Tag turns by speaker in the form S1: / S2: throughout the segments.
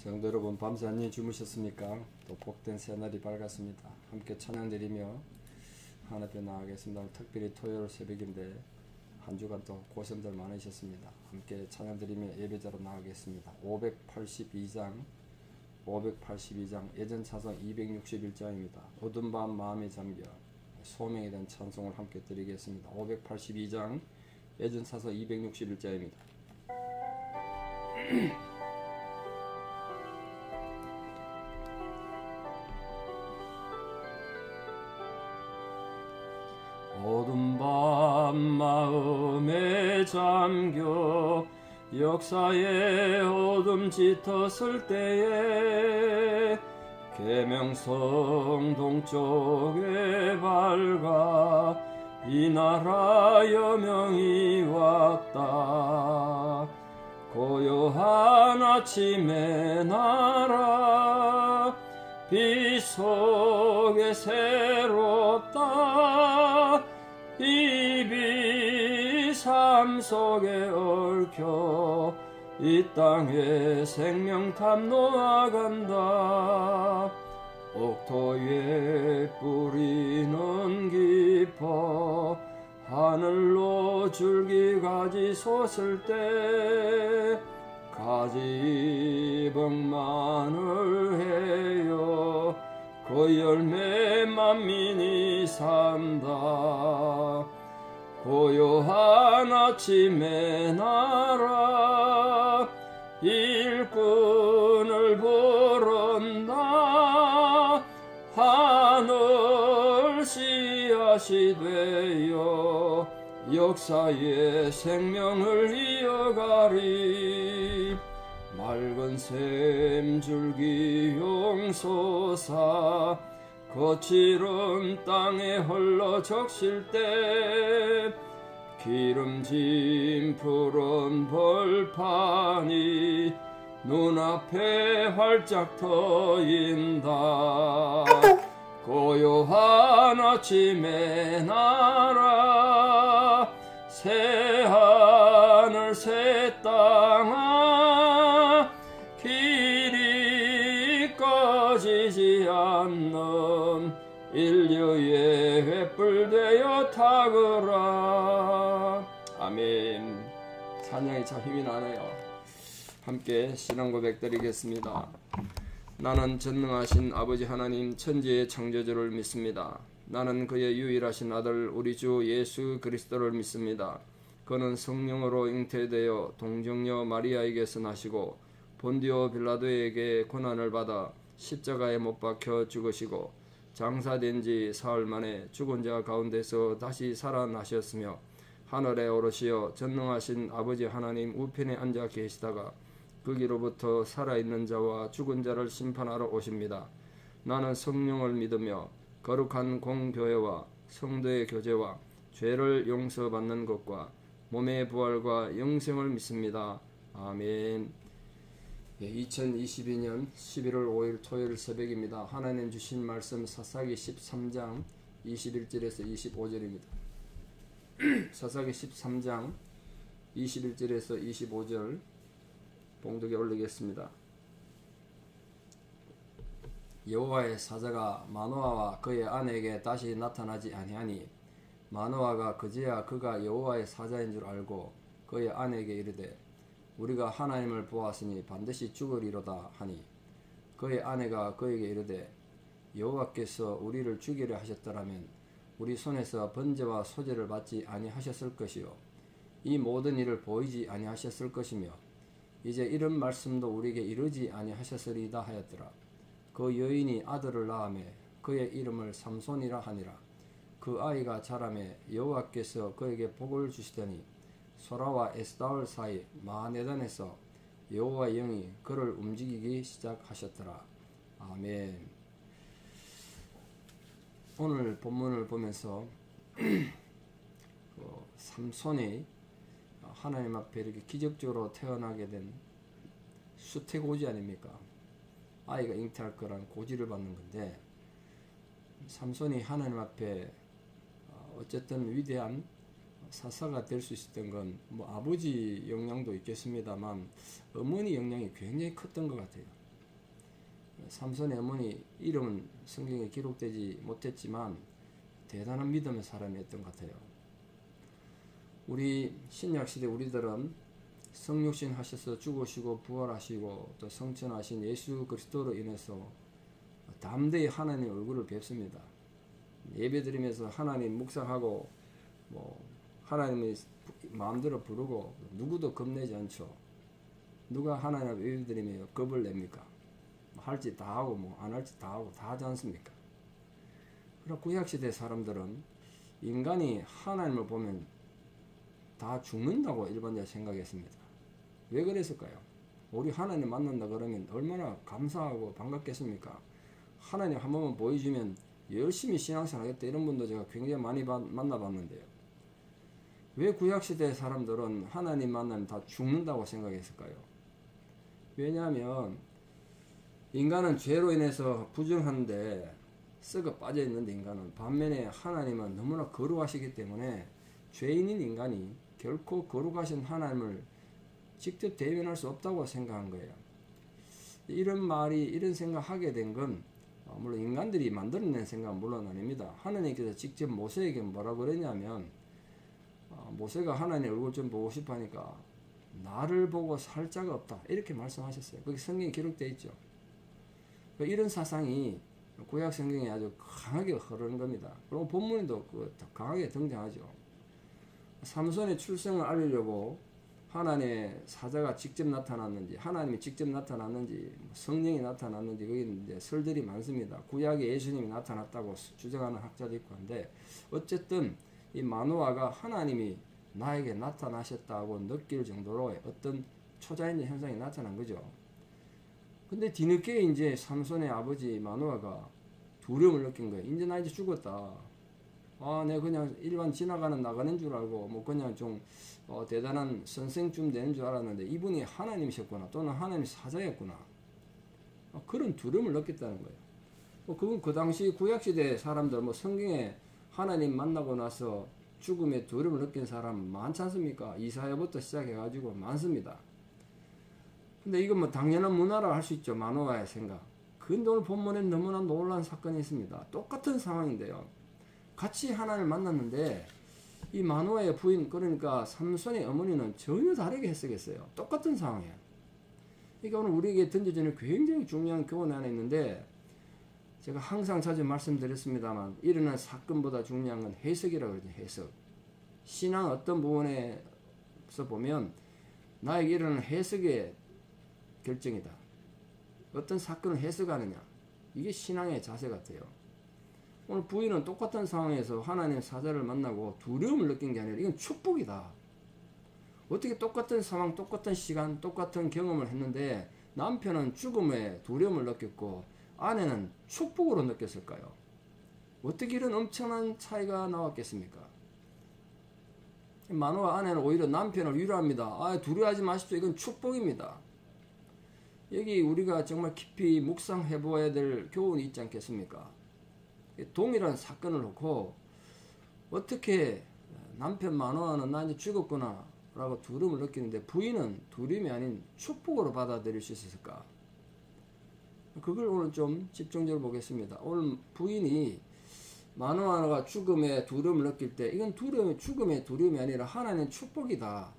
S1: 성도 여러분, 밤새 안녕히 주무셨습니까? 또 복된 새날이 밝았습니다. 함께 찬양드리며 하나님 앞에 나가겠습니다. 특별히 토요일 새벽인데 한 주간 또 고생들 많으셨습니다. 함께 찬양드리며 예배자로 나가겠습니다. 582장 예전 찬송 261장입니다. 어두운 밤 마음에 잠겨 소명에 대한 찬송을 함께 드리겠습니다. 582장 예전 찬송 261장입니다. 어두운 밤 마음에 잠겨 역사의 어둠 짙었을 때에 계명성 동쪽에 밝아 이 나라 여명이 왔다. 고요한 아침의 나라 빛 속에 새롭다. 이 빛 삶 속에 얽혀 이 땅에 생명탑 놓아간다. 옥토의 뿌리는 깊어 하늘로 줄기가지 솟을 때 가지 벅만을 해요. 그 열매 만민이 산다. 고요한 아침의 나라 일꾼을 부른다. 하늘 씨앗이 되어 역사의 생명을 이어가리. 맑은 샘 줄기 용솟아 거칠은 땅에 흘러 적실 때 기름진 푸른 벌판이 눈앞에 활짝 트인다. 고요한 아침의 나라 새 하늘 새 땅아 길이 꺼지지 않는 인류의 횃불 되어 타거라. 아멘. 찬양이 참 힘이 나네요. 함께 신앙 고백 드리겠습니다. 나는 전능하신 아버지 하나님 천지의 창조주를 믿습니다. 나는 그의 유일하신 아들 우리 주 예수 그리스도를 믿습니다. 그는 성령으로 잉태되어 동정녀 마리아에게서 나시고 본디오 빌라도에게 고난을 받아 십자가에 못 박혀 죽으시고 장사된 지 사흘 만에 죽은 자 가운데서 다시 살아나셨으며 하늘에 오르시어 전능하신 아버지 하나님 우편에 앉아 계시다가 거기로부터 살아있는 자와 죽은 자를 심판하러 오십니다. 나는 성령을 믿으며 거룩한 공교회와 성도의 교제와 죄를 용서받는 것과 몸의 부활과 영생을 믿습니다. 아멘. 2022년 11월 5일 토요일 새벽입니다. 하나님 주신 말씀 사사기 13장 21절에서 25절입니다. 사사기 13장 21절에서 25절 봉독에 올리겠습니다. 여호와의 사자가 마노아와 그의 아내에게 다시 나타나지 아니하니 마노아가 그제야 그가 여호와의 사자인 줄 알고 그의 아내에게 이르되 우리가 하나님을 보았으니 반드시 죽으리로다 하니 그의 아내가 그에게 이르되 여호와께서 우리를 죽이려 하셨더라면 우리 손에서 번제와 소제를 받지 아니하셨을 것이요 이 모든 일을 보이지 아니하셨을 것이며 이제 이런 말씀도 우리에게 이르지 아니하셨으리다 하였더라. 그 여인이 아들을 낳으매 그의 이름을 삼손이라 하니라. 그 아이가 자라매 여호와께서 그에게 복을 주시더니 소라와 에스다올 사이 마하네단에서 여호와의 영이 그를 움직이기 시작하셨더라. 아멘. 오늘 본문을 보면서 삼손이 하나님 앞에 이렇게 기적적으로 태어나게 된 수태고지 아닙니까? 아이가 잉태할 거란 고지를 받는 건데 삼손이 하나님 앞에 어쨌든 위대한 사사가 될 수 있었던 건 뭐 아버지 영향도 있겠습니다만 어머니 영향이 굉장히 컸던 것 같아요. 삼손의 어머니 이름은 성경에 기록되지 못했지만 대단한 믿음의 사람이었던 것 같아요. 우리 신약시대 우리들은 성육신 하셔서 죽으시고 부활하시고 또 성천하신 예수 그리스도로 인해서 담대히 하나님의 얼굴을 뵙습니다. 예배드리면서 하나님 묵상하고 하나님의 마음대로 부르고 누구도 겁내지 않죠. 누가 하나님 앞에 예배드리며 겁을 냅니까? 할지 다 하고 안 할지 다 하고 다 하지 않습니까? 그러나 구약시대 사람들은 인간이 하나님을 보면 다 죽는다고 일반적으로 생각했습니다. 왜 그랬을까요? 우리 하나님 만난다 그러면 얼마나 감사하고 반갑겠습니까? 하나님 한 번만 보여주면 열심히 신앙생활 하겠다 이런 분도 제가 굉장히 많이 만나봤는데요. 왜 구약시대 사람들은 하나님 만나면 다 죽는다고 생각했을까요? 왜냐하면 인간은 죄로 인해서 부정한데 썩어 빠져있는데 인간은 반면에 하나님은 너무나 거룩하시기 때문에 죄인인 인간이 결코 거룩하신 하나님을 직접 대면할 수 없다고 생각한 거예요. 이런 생각하게 된 건 물론 인간들이 만들어낸 생각은 물론 아닙니다. 하나님께서 직접 모세에게 뭐라고 그랬냐면 모세가 하나님의 얼굴 좀 보고 싶어 하니까 나를 보고 살 자가 없다 이렇게 말씀하셨어요. 그게 성경에 기록되어 있죠. 이런 사상이 구약 성경에 아주 강하게 흐르는 겁니다. 그리고 본문에도 강하게 등장하죠. 삼손의 출생을 알리려고 하나님의 사자가 직접 나타났는지, 하나님이 직접 나타났는지, 성령이 나타났는지, 거기 이제 설들이 많습니다. 구약에 예수님이 나타났다고 주장하는 학자도 있고 한데, 어쨌든 이 마노아가 하나님이 나에게 나타나셨다고 느낄 정도로 어떤 초자연적 현상이 나타난 거죠. 근데 뒤늦게 이제 삼손의 아버지 마노아가 두려움을 느낀 거예요. 이제 나 죽었다. 내가 그냥 일반 지나가는 나가는 줄 알고 그냥 좀 대단한 선생쯤 되는 줄 알았는데 이분이 하나님이셨구나 또는 하나님 사자였구나 그런 두려움을 느꼈다는 거예요. 그건 그 당시 구약시대 사람들 성경에 하나님 만나고 나서 죽음의 두려움을 느낀 사람 많지 않습니까? 이사야부터 시작해가지고 많습니다. 근데 이건 당연한 문화라 할 수 있죠. 마노아의 생각. 근데 오늘 본문엔 너무나 놀라운 사건이 있습니다. 똑같은 상황인데요. 같이 하나님을 만났는데 이 마노아의 부인 그러니까 삼손의 어머니는 전혀 다르게 해석했어요. 똑같은 상황이에요. 그러니까 오늘 우리에게 던져지는 굉장히 중요한 교훈 안에 있는데 제가 항상 자주 말씀드렸습니다만 일어난 사건보다 중요한 건 해석이라고 그러죠. 해석. 신앙 어떤 부분에서 보면 나에게 일어나는 해석의 결정이다. 어떤 사건을 해석하느냐. 이게 신앙의 자세 같아요. 오늘 부인은 똑같은 상황에서 하나님의 사자를 만나고 두려움을 느낀 게 아니라 이건 축복이다. 어떻게 똑같은 상황, 똑같은 시간, 똑같은 경험을 했는데 남편은 죽음에 두려움을 느꼈고 아내는 축복으로 느꼈을까요? 어떻게 이런 엄청난 차이가 나왔겠습니까? 마노아 아내는 오히려 남편을 위로합니다. 두려워하지 마십시오. 이건 축복입니다. 여기 우리가 정말 깊이 묵상해 보아야 될 교훈이 있지 않겠습니까? 동일한 사건을 놓고 어떻게 남편 마노아는 나 이제 죽었구나 라고 두려움을 느끼는데 부인은 두려움이 아닌 축복으로 받아들일 수 있었을까? 그걸 오늘 좀 집중적으로 보겠습니다. 오늘 부인이 마노아가 죽음에 두려움을 느낄 때 이건 죽음의 두려움이 아니라 하나님의 축복이다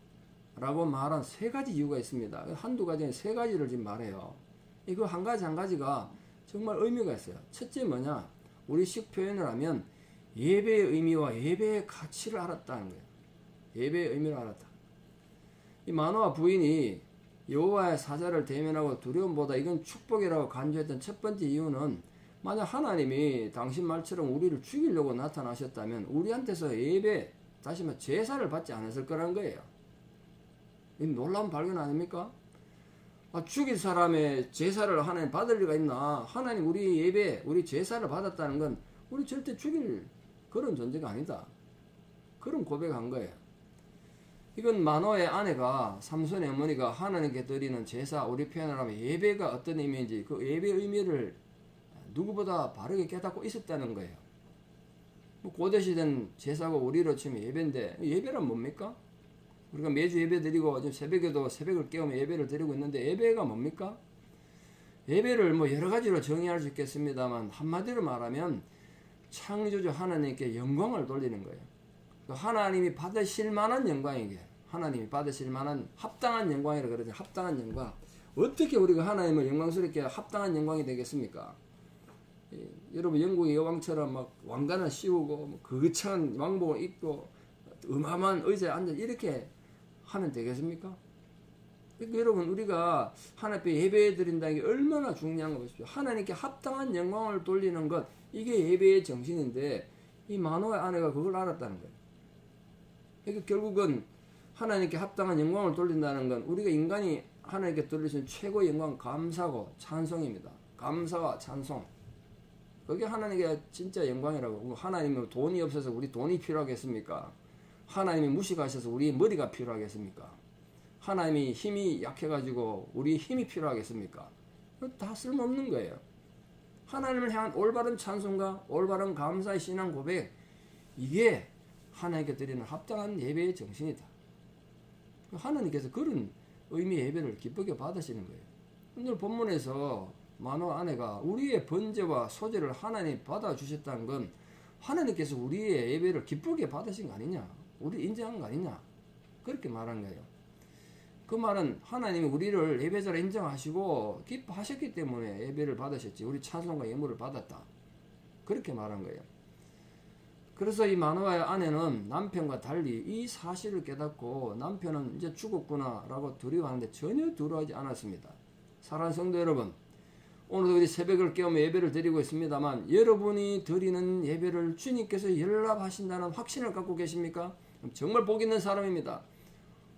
S1: 라고 말한 세 가지 이유가 있습니다. 한두 가지 아니라 세 가지를 지금 말해요. 이거 한 가지 한 가지가 정말 의미가 있어요. 첫째 뭐냐? 우리식 표현을 하면 예배의 의미와 예배의 가치를 알았다는 거예요. 예배의 의미를 알았다. 이 마노아 부인이 여호와의 사자를 대면하고 두려움보다 이건 축복이라고 간주했던 첫 번째 이유는 만약 하나님이 당신 말처럼 우리를 죽이려고 나타나셨다면 우리한테서 예배, 다시 말해 제사를 받지 않았을 거라는 거예요. 이 놀라운 발견 아닙니까? 죽일 사람의 제사를 하나님 받을 리가 있나? 하나님 우리 예배, 우리 제사를 받았다는 건 우리 절대 죽일 그런 존재가 아니다. 그런 고백한 거예요. 이건 마노아의 아내가 삼손의 어머니가 하나님께 드리는 제사, 우리 표현을 하면 예배가 어떤 의미인지 그 예배의 의미를 누구보다 바르게 깨닫고 있었다는 거예요. 고대시대는 제사고 우리로 치면 예배인데 예배란 뭡니까? 우리가 매주 예배 드리고 지금 새벽에도 새벽을 깨우며 예배를 드리고 있는데 예배가 뭡니까? 예배를 뭐 여러 가지로 정의할 수 있겠습니다만 한마디로 말하면 창조주 하나님께 영광을 돌리는 거예요. 하나님이 받으실 만한 영광이게, 하나님이 받으실 만한 합당한 영광이라고 그러죠. 합당한 영광. 어떻게 우리가 하나님을 영광스럽게 합당한 영광이 되겠습니까? 여러분 영국의 여왕처럼 막 왕관을 씌우고 거창한 왕복을 입고 어마어마한 의자에 앉아 이렇게 하면 되겠습니까? 그러니까 여러분 우리가 하나님 앞에 예배 드린다는 게 얼마나 중요한 거 보십시오. 하나님께 합당한 영광을 돌리는 것, 이게 예배의 정신인데 이 마노아의 아내가 그걸 알았다는 거예요. 그러니까 결국은 하나님께 합당한 영광을 돌린다는 건 우리가 인간이 하나님께 돌릴 수 있는 최고의 영광, 감사고 찬송입니다. 감사와 찬송. 그게 하나님께 진짜 영광이라고. 하나님은 돈이 없어서 우리 돈이 필요하겠습니까? 하나님이 무식하셔서 우리 머리가 필요하겠습니까? 하나님이 힘이 약해가지고 우리 힘이 필요하겠습니까? 다 쓸모없는 거예요. 하나님을 향한 올바른 찬송과 올바른 감사의 신앙 고백, 이게 하나님께 드리는 합당한 예배의 정신이다. 하나님께서 그런 의미의 예배를 기쁘게 받으시는 거예요. 오늘 본문에서 마노아 아내가 우리의 번제와 소제를 하나님 받아주셨다는 건 하나님께서 우리의 예배를 기쁘게 받으신 거 아니냐, 우리 인정한 거 아니냐, 그렇게 말한 거예요. 그 말은 하나님이 우리를 예배자로 인정하시고 기뻐하셨기 때문에 예배를 받으셨지, 우리 찬송과 예물을 받았다, 그렇게 말한 거예요. 그래서 이 마노아의 아내는 남편과 달리 이 사실을 깨닫고 남편은 이제 죽었구나 라고 두려워하는데 전혀 두려워하지 않았습니다. 사랑하는 성도 여러분, 오늘도 우리 새벽을 깨우며 예배를 드리고 있습니다만 여러분이 드리는 예배를 주님께서 연락하신다는 확신을 갖고 계십니까? 정말 복 있는 사람입니다.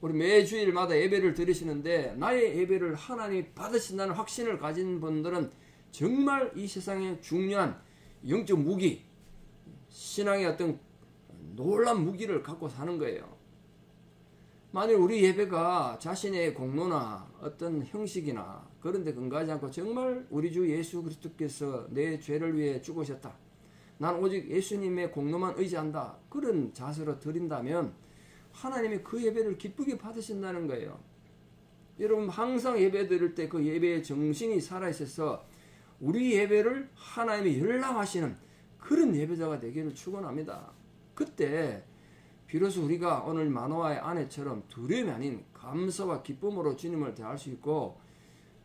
S1: 우리 매주일마다 예배를 드리시는데 나의 예배를 하나님이 받으신다는 확신을 가진 분들은 정말 이 세상에 중요한 영적 무기, 신앙의 어떤 놀라운 무기를 갖고 사는 거예요. 만일 우리 예배가 자신의 공로나 어떤 형식이나 그런 데 근거하지 않고 정말 우리 주 예수 그리스도께서 내 죄를 위해 죽으셨다, 난 오직 예수님의 공로만 의지한다, 그런 자세로 드린다면 하나님이 그 예배를 기쁘게 받으신다는 거예요. 여러분 항상 예배 드릴 때 그 예배의 정신이 살아있어서 우리 예배를 하나님이 열람하시는 그런 예배자가 되기를 축원합니다. 그때 비로소 우리가 오늘 마노아의 아내처럼 두려움이 아닌 감사와 기쁨으로 주님을 대할 수 있고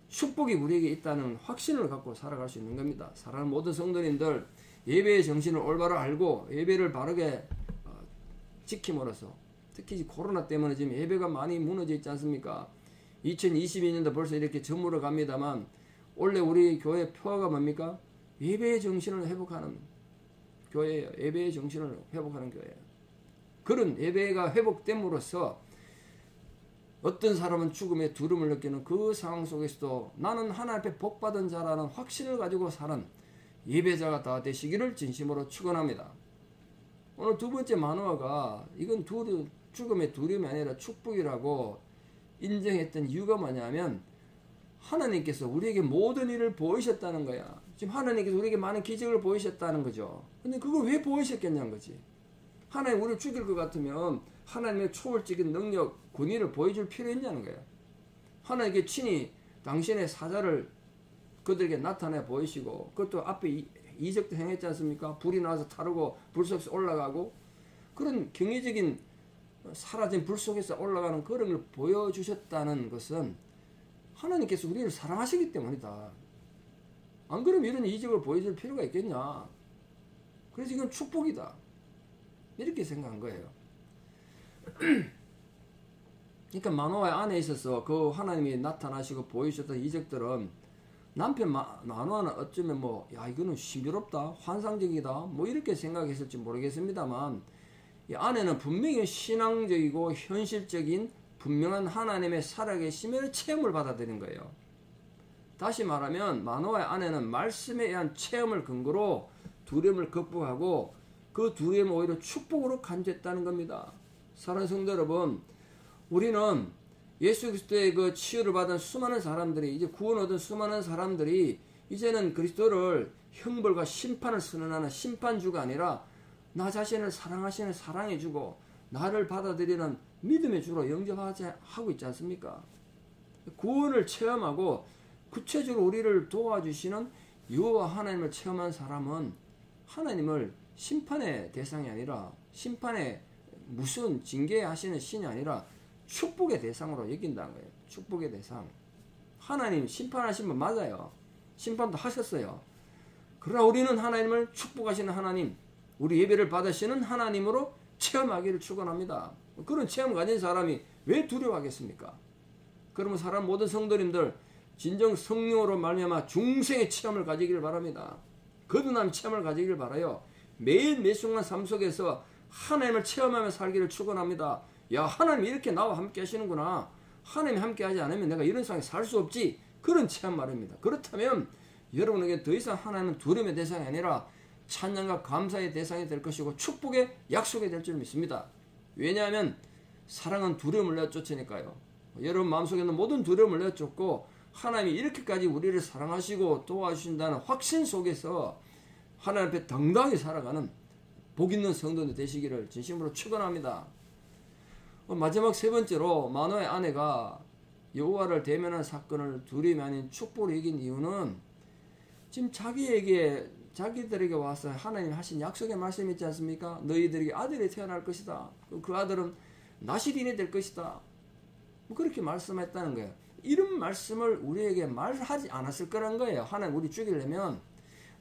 S1: 축복이 우리에게 있다는 확신을 갖고 살아갈 수 있는 겁니다. 사랑하는 모든 성도님들, 예배의 정신을 올바로 알고 예배를 바르게 지킴으로써, 특히 코로나 때문에 지금 예배가 많이 무너져 있지 않습니까? 2022년도 벌써 이렇게 저물어 갑니다만 원래 우리 교회 표어가 뭡니까? 예배의 정신을 회복하는 교회예요. 예배의 정신을 회복하는 교회예요. 그런 예배가 회복됨으로써 어떤 사람은 죽음의 두려움을 느끼는 그 상황 속에서도 나는 하나님 앞에 복받은 자라는 확신을 가지고 사는 예배자가 다 되시기를 진심으로 축원합니다. 오늘 두 번째 마노아가 이건 죽음의 두려움이 아니라 축복이라고 인정했던 이유가 뭐냐면 하나님께서 우리에게 모든 일을 보이셨다는 거야. 지금 하나님께서 우리에게 많은 기적을 보이셨다는 거죠. 근데 그걸 왜 보이셨겠냐는 거지. 하나님 우리를 죽일 것 같으면 하나님의 초월적인 능력, 권위를 보여줄 필요 있냐는 거예요. 하나님께 친히 당신의 사자를 그들에게 나타내 보이시고, 그것도 앞에 이적도 행했지 않습니까? 불이 나와서 타르고 불 속에서 올라가고, 그런 경이적인 사라진 불 속에서 올라가는 그런 걸 보여주셨다는 것은 하나님께서 우리를 사랑하시기 때문이다. 안 그러면 이런 이적을 보여줄 필요가 있겠냐. 그래서 이건 축복이다, 이렇게 생각한 거예요. 그러니까 마노아의 안에 있어서 그 하나님이 나타나시고 보이셨던 이적들은 남편 마노아는 어쩌면 야 이거는 신비롭다, 환상적이다, 이렇게 생각했을지 모르겠습니다만 이 안에는 분명히 신앙적이고 현실적인 분명한 하나님의 살아계심의 체험을 받아들인 거예요. 다시 말하면 마노아의 아내는 말씀에 의한 체험을 근거로 두려움을 극복하고 그 두려움을 오히려 축복으로 간주했다는 겁니다. 사랑하는 성도 여러분, 우리는 예수 그리스도의 그 치유를 받은 수많은 사람들이, 이제 구원 얻은 수많은 사람들이 이제는 그리스도를 형벌과 심판을 선언하는 심판주가 아니라 나 자신을 사랑하시는 사랑해주고 나를 받아들이는 믿음의 주로 영접하고 있지 않습니까? 구원을 체험하고 구체적으로 우리를 도와주시는 여호와 하나님을 체험한 사람은 하나님을 심판의 대상이 아니라 심판의 무슨 징계하시는 신이 아니라 축복의 대상으로 여긴다는 거예요. 축복의 대상. 하나님 심판하신 분 맞아요. 심판도 하셨어요. 그러나 우리는 하나님을 축복하시는 하나님, 우리 예배를 받으시는 하나님으로 체험하기를 축원합니다. 그런 체험 가진 사람이 왜 두려워하겠습니까? 그러면 사람 모든 성도님들 진정 성령으로 말미암아 중생의 체험을 가지기를 바랍니다. 거듭남 체험을 가지기를 바라요. 매일 매 순간 삶 속에서 하나님을 체험하며 살기를 축원합니다. 야, 하나님이 이렇게 나와 함께 하시는구나. 하나님이 함께 하지 않으면 내가 이런 상황에 살 수 없지. 그런 체험 말입니다. 그렇다면 여러분에게 더 이상 하나님은 두려움의 대상이 아니라 찬양과 감사의 대상이 될 것이고 축복의 약속이 될 줄 믿습니다. 왜냐하면 사랑은 두려움을 내쫓으니까요. 여러분 마음속에 있는 모든 두려움을 내쫓고 하나님이 이렇게까지 우리를 사랑하시고 도와주신다는 확신 속에서 하나님 앞에 당당히 살아가는 복 있는 성도들 되시기를 진심으로 축원합니다. 마지막 세 번째로 마노아의 아내가 여호와를 대면한 사건을 두려움이 아닌 축복으로 여긴 이유는 지금 자기들에게 와서 하나님 하신 약속의 말씀이 있지 않습니까? 너희들에게 아들이 태어날 것이다. 그 아들은 나실인이 될 것이다. 그렇게 말씀했다는 거예요. 이런 말씀을 우리에게 말하지 않았을 거란 거예요. 하나님 우리 죽이려면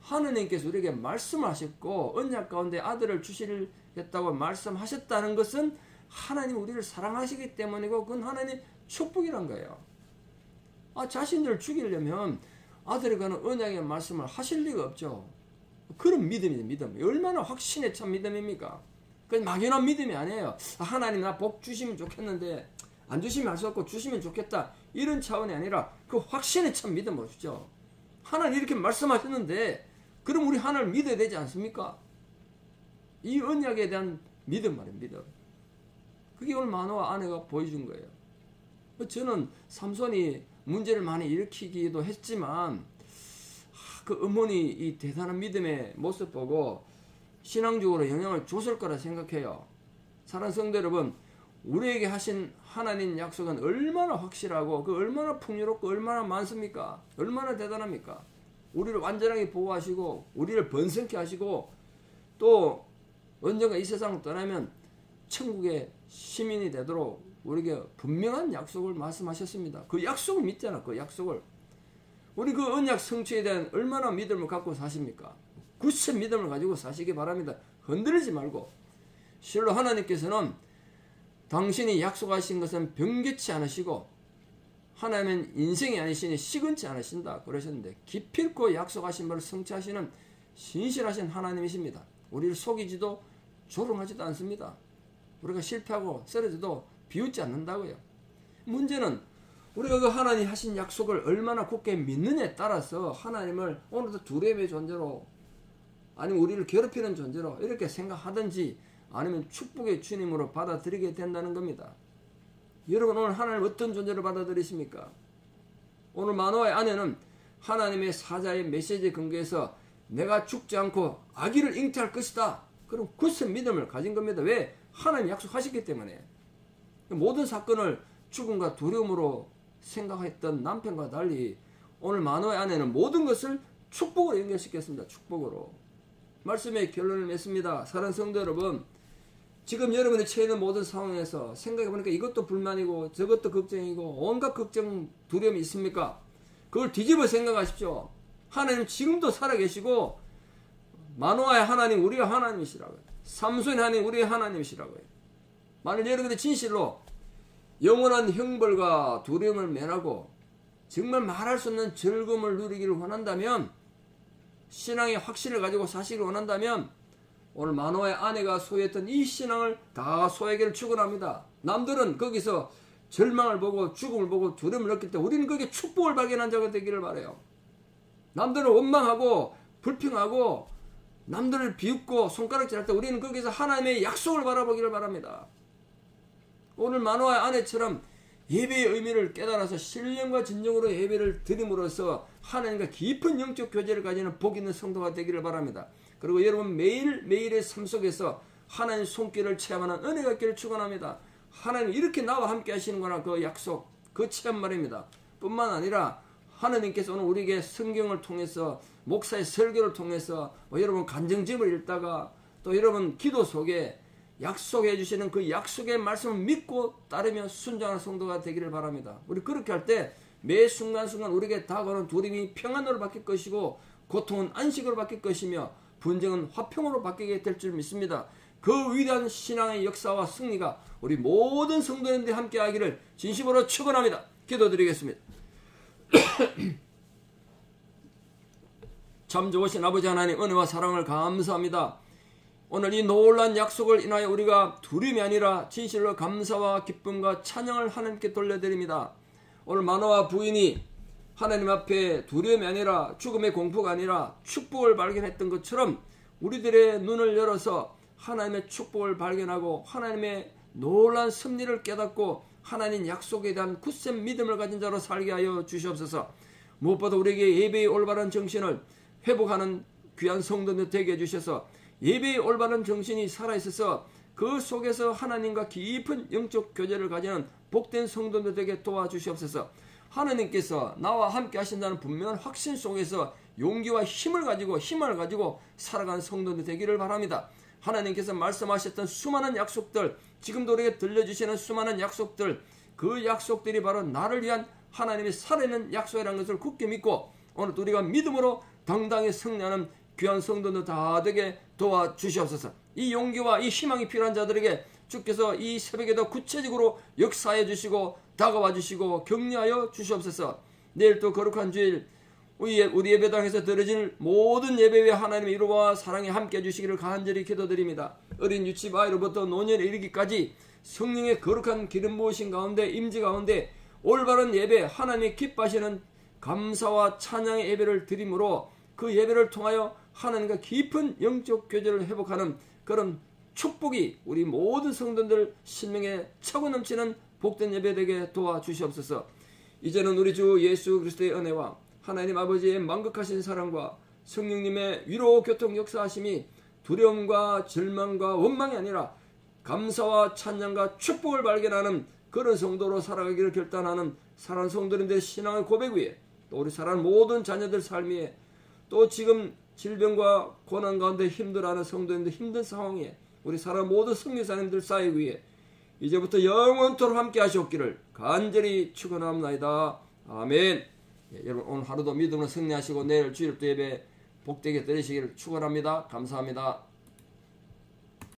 S1: 하느님께서 우리에게 말씀하셨고 언약 가운데 아들을 주시겠다고 말씀하셨다는 것은 하나님 우리를 사랑하시기 때문이고 그건 하나님의 축복이란 거예요. 자신들을 죽이려면 아들에 관한 언약의 말씀을 하실 리가 없죠. 그런 믿음이죠. 믿음. 얼마나 확신에 찬 믿음입니까? 그건 막연한 믿음이 아니에요. 하나님 나 복 주시면 좋겠는데 안 주시면 할 수 없고 주시면 좋겠다. 이런 차원이 아니라 그 확신에 찬 믿음 보시죠. 하나님 이렇게 말씀하셨는데 그럼 우리 하나님을 믿어야 되지 않습니까? 이 언약에 대한 믿음 말이에요. 믿음. 그게 오늘 마노아 아내가 보여준 거예요. 저는 삼손이 문제를 많이 일으키기도 했지만 그 어머니 이 대단한 믿음의 모습 보고 신앙적으로 영향을 줬을 거라 생각해요. 사랑하는 성도 여러분, 우리에게 하신 하나님 약속은 얼마나 확실하고 그 얼마나 풍요롭고 얼마나 많습니까? 얼마나 대단합니까? 우리를 완전하게 보호하시고 우리를 번성케 하시고 또 언젠가 이 세상을 떠나면 천국의 시민이 되도록 우리에게 분명한 약속을 말씀하셨습니다. 그 약속을 믿잖아. 그 약속을. 우리 그 언약 성취에 대한 얼마나 믿음을 갖고 사십니까? 굳세 믿음을 가지고 사시기 바랍니다. 흔들리지 말고. 실로 하나님께서는 당신이 약속하신 것은 변개치 않으시고 하나님은 인생이 아니시니 시근치 않으신다 그러셨는데 기필코 약속하신 바를 성취하시는 신실하신 하나님이십니다. 우리를 속이지도 조롱하지도 않습니다. 우리가 실패하고 쓰러져도 비웃지 않는다고요. 문제는 우리가 그 하나님 하신 약속을 얼마나 굳게 믿느냐에 따라서 하나님을 오늘도 두려움의 존재로 아니면 우리를 괴롭히는 존재로 이렇게 생각하든지 아니면 축복의 주님으로 받아들이게 된다는 겁니다. 여러분 오늘 하나님 어떤 존재로 받아들이십니까? 오늘 마노아의 아내는 하나님의 사자의 메시지에 근거해서 내가 죽지 않고 아기를 잉태할 것이다. 그럼 굳은 믿음을 가진 겁니다. 왜? 하나님 약속하셨기 때문에. 모든 사건을 죽음과 두려움으로 생각했던 남편과 달리 오늘 마노아의 아내는 모든 것을 축복으로 연결시켰습니다. 축복으로. 말씀의 결론을 맺습니다. 사랑하는 성도 여러분, 지금 여러분이 처해 있는 모든 상황에서 생각해보니까 이것도 불만이고 저것도 걱정이고 온갖 걱정 두려움이 있습니까? 그걸 뒤집어 생각하십시오. 하나님 지금도 살아계시고 마노아의 하나님 우리가 하나님이시라고요. 삼손의 하나님 우리의 하나님이시라고요. 만일 여러분이 진실로 영원한 형벌과 두려움을 면하고 정말 말할 수 없는 즐거움을 누리기를 원한다면 신앙의 확신을 가지고 사시기를 원한다면 오늘 마노아의 아내가 소유했던 이 신앙을 다 소유하기를 축원합니다. 남들은 거기서 절망을 보고 죽음을 보고 두려움을 느낄 때 우리는 거기에 축복을 발견한 자가 되기를 바라요. 남들은 원망하고 불평하고 남들을 비웃고 손가락질할 때 우리는 거기서 하나님의 약속을 바라보기를 바랍니다. 오늘 마노아의 아내처럼 예배의 의미를 깨달아서 신령과 진정으로 예배를 드림으로써 하나님과 깊은 영적 교제를 가지는 복 있는 성도가 되기를 바랍니다. 그리고 여러분 매일매일의 삶 속에서 하나님 손길을 체험하는 은혜가 있기를 축원합니다. 하나님 이렇게 나와 함께 하시는구나 그 약속 그 체험 말입니다. 뿐만 아니라 하나님께서 오늘 우리에게 성경을 통해서 목사의 설교를 통해서 여러분 간증집을 읽다가 또 여러분 기도 속에 약속해 주시는 그 약속의 말씀을 믿고 따르며 순종하는 성도가 되기를 바랍니다. 우리 그렇게 할 때 매 순간순간 우리에게 다가오는 두려움이 평안으로 바뀔 것이고 고통은 안식으로 바뀔 것이며 분쟁은 화평으로 바뀌게 될 줄 믿습니다. 그 위대한 신앙의 역사와 승리가 우리 모든 성도님들이 함께 하기를 진심으로 축원합니다. 기도드리겠습니다. 참 좋으신 아버지 하나님, 은혜와 사랑을 감사합니다. 오늘 이 놀라운 약속을 인하여 우리가 두려움이 아니라 진실로 감사와 기쁨과 찬양을 하나님께 돌려드립니다. 오늘 마노아 부인이 하나님 앞에 두려움이 아니라 죽음의 공포가 아니라 축복을 발견했던 것처럼 우리들의 눈을 열어서 하나님의 축복을 발견하고 하나님의 놀라운 섭리를 깨닫고 하나님 약속에 대한 굳센 믿음을 가진 자로 살게 하여 주시옵소서. 무엇보다 우리에게 예배의 올바른 정신을 회복하는 귀한 성도들 되게 해주셔서 예배의 올바른 정신이 살아있어서 그 속에서 하나님과 깊은 영적 교제를 가지는 복된 성도들에게 도와주시옵소서. 하나님께서 나와 함께 하신다는 분명한 확신 속에서 용기와 힘을 가지고 살아가는 성도들 되기를 바랍니다. 하나님께서 말씀하셨던 수많은 약속들, 지금도 우리에게 들려주시는 수많은 약속들, 그 약속들이 바로 나를 위한 하나님의 살아있는 약속이라는 것을 굳게 믿고 오늘 우리가 믿음으로 당당히 승리하는 귀한 성도들 다 되게 도와주시옵소서. 이 용기와 이 희망이 필요한 자들에게 주께서 이 새벽에도 구체적으로 역사해 주시고 다가와 주시고 격려하여 주시옵소서. 내일 또 거룩한 주일 우리 예배당에서 드려질 모든 예배에 하나님의 이루와 사랑이 함께 해주시기를 간절히 기도드립니다. 어린 유치부 아이로부터 노년에 이르기까지 성령의 거룩한 기름 부으신 가운데 임재 가운데 올바른 예배 하나님이 기뻐하시는 감사와 찬양의 예배를 드림으로 그 예배를 통하여 하나님과 깊은 영적 교제를 회복하는 그런 축복이 우리 모든 성도들 신명에 차고 넘치는 복된 예배 되게 도와주시옵소서. 이제는 우리 주 예수 그리스도의 은혜와 하나님 아버지의 만극하신 사랑과 성령님의 위로 교통 역사하심이 두려움과 절망과 원망이 아니라 감사와 찬양과 축복을 발견하는 그런 성도로 살아가기를 결단하는 사랑하는 성도님들의 신앙의 고백 위에 또 우리 사랑하는 모든 자녀들 삶 위에 또 지금 질병과 고난 가운데 힘들어하는 성도님들 힘든 상황에 우리 사랑하는 모든 성교사님들 사회 위에 이제부터 영원토록 함께 하시옵기를 간절히 축원합니다. 아멘. 여러분 오늘 하루도 믿음으로 승리하시고 내일 주일도 예배 복되게 드리시기를 축원합니다. 감사합니다.